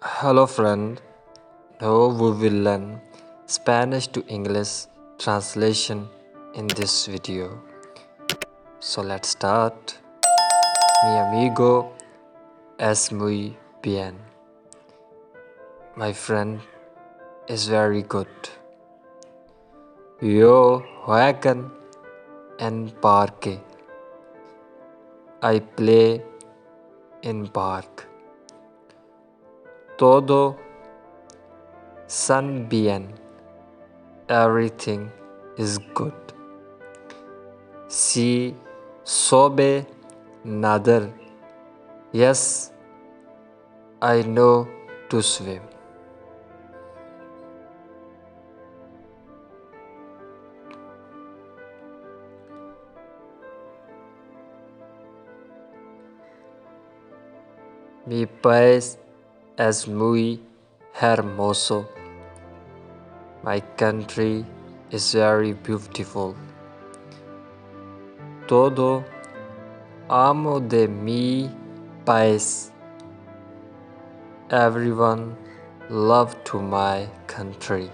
Hello friend, now we will learn Spanish to English translation in this video. So let's start. Mi amigo es muy bien. My friend is very good. Yo juegan en parque. I play in park. Todo san bien. Everything is good. Si sobe nadar. Yes, I know to swim. Mi país es muy hermoso. My country is very beautiful. Todo amo de mi país. Everyone love to my country.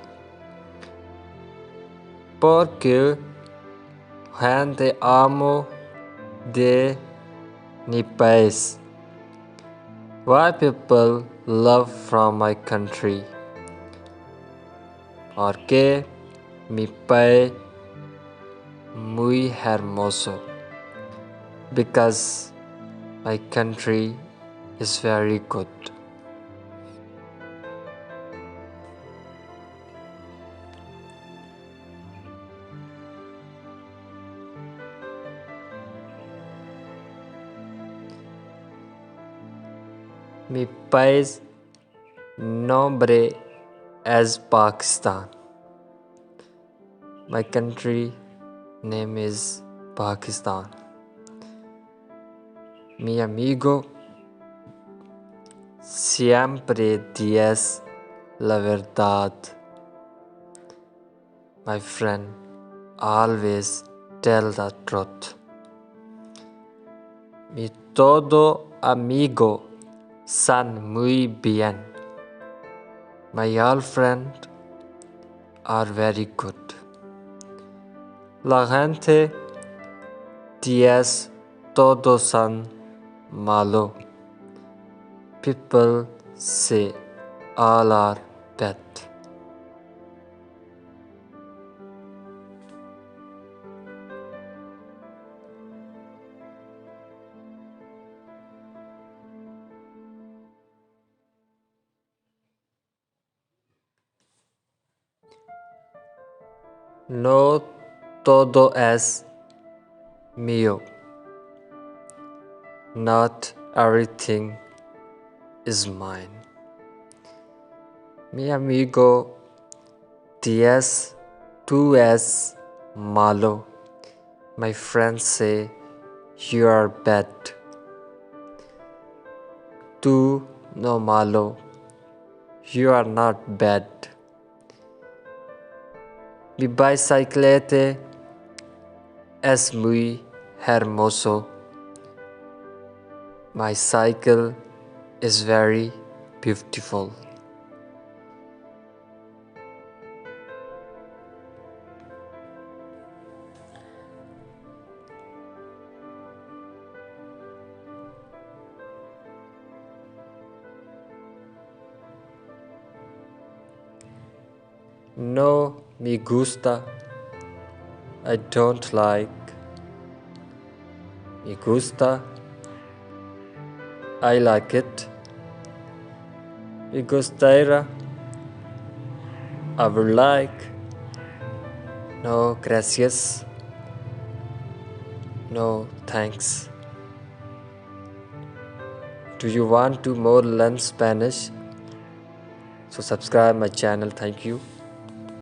Porque gente amo de mi país. Why people love from my country? Porque mi país muy hermoso. Because my country is very good. Mi país nombre es Pakistan. My country name is Pakistan. Mi amigo siempre dice la verdad. My friend always tell the truth. Mi todo amigo san muy bien. My all friends are very good. La gente dice todos son malo. People say all are bad. No todo es mío. Not everything is mine. Mi amigo dice tú es malo. My friends say you are bad. Tú no malo. You are not bad. Mi bicicleta es muy hermoso. My cycle is very beautiful. No me gusta. I don't like. Me gusta. I like it. Me gustaría. I would like. No, gracias. No, thanks. Do you want to more learn Spanish? So subscribe my channel. Thank you.